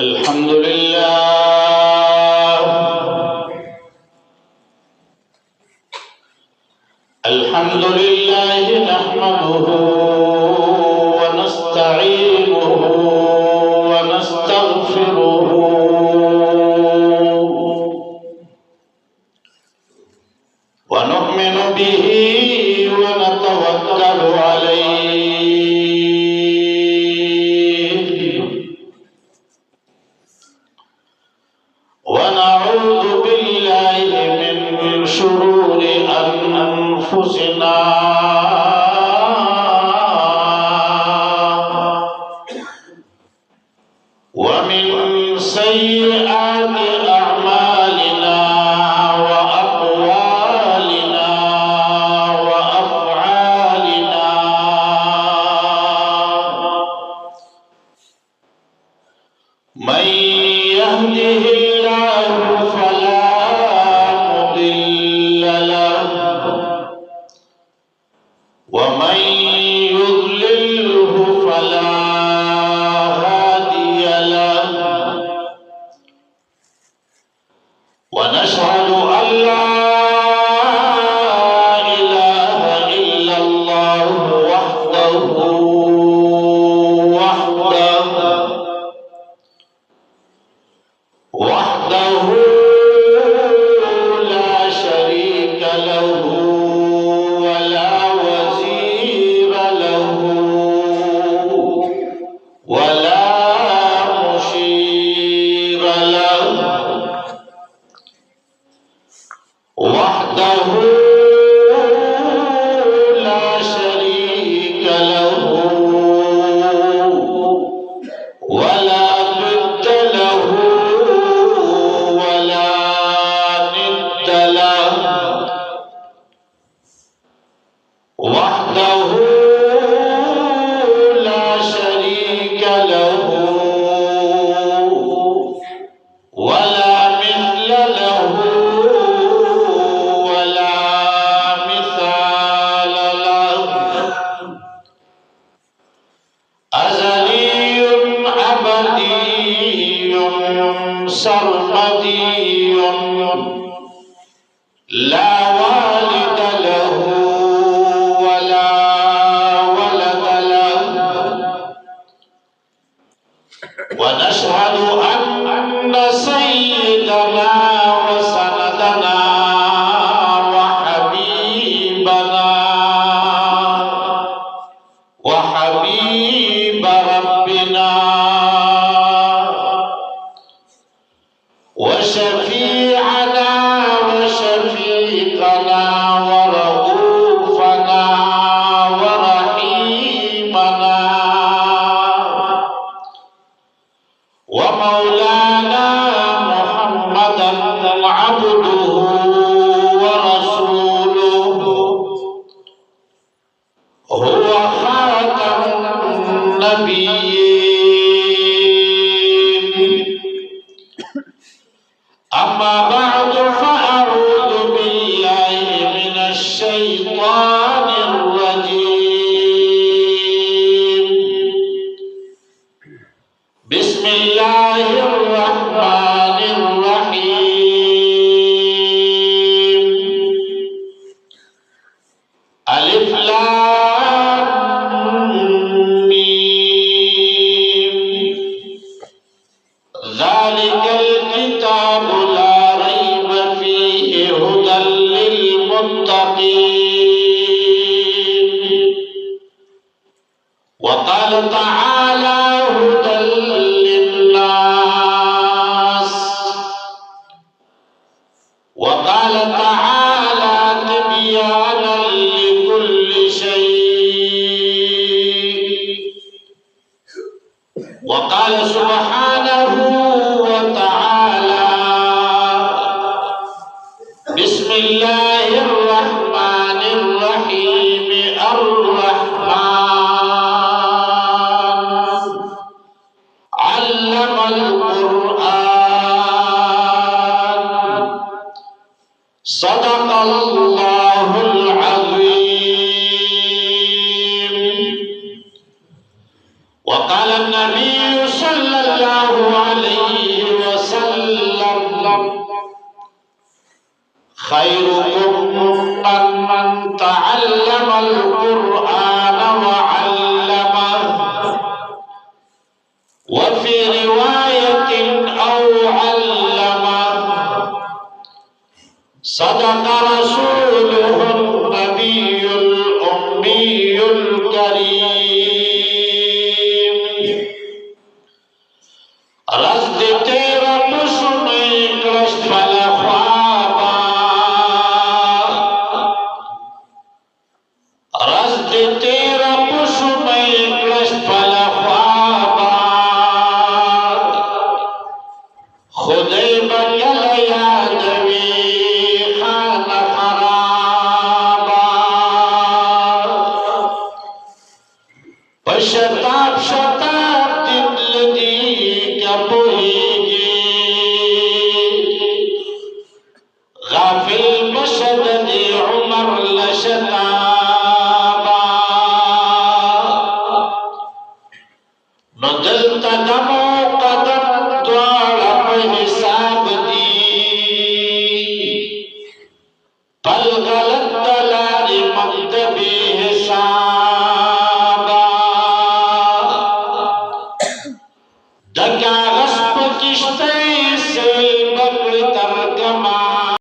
الحمد لله نحمده ونستعينه ونستغفره ونؤمن به ونتوكل عليه ونعوذ بالله من شرور أنفسنا ومن سيئات أعمالنا وأقوالنا وأفعالنا من يهده الله فلا مضل له ومن يضلله فلا هادي له ونشهد أن لا إله إلا الله وحده لا شريك له ولا وزير له ولا مشير له وحده لا شريك له ولا ضد له ولا ند له وحده لا شريك له ولا مثل له ولا مثال له أزلي أبدي سرمدي لا والد له ولا ولد له ونشهد أن سيدنا وسندنا وحبيبنا وحبيب ربنا وشفيعنا وشفيقنا ورؤوفنا ورحيمنا ومولانا محمدا عبده ورسوله هو خاتم النبيين أما بعد فأعوذ بالله من الشيطان الرجيم بسم الله الرحمن الرحيم ألف لام ميم ذلك الكتاب لا ريب فيه هدى للمتقين وقال تعالى هدى للناس وقال تعالى تبيانا لكل شيء وقال سبحانه وتعالى بسم الله الرحمن الرحيم الرحمن علم القرآن صدق الله العظيم وقال النبي صلى الله عليه خيركم من تعلم القرآن وعلمه وفي رواية أو علمه صدق رسوله النبي الأمي الكريم رزق تیرا پسنی کرش پل خوابا رزق تیرا پسنی کرش پل خوابا خدای بگل یادوی خان خرابا پشتاب شتاب دل دی کپویگی غافل بشد دی عمر لشتابا ندلت دمو قدم دوار حساب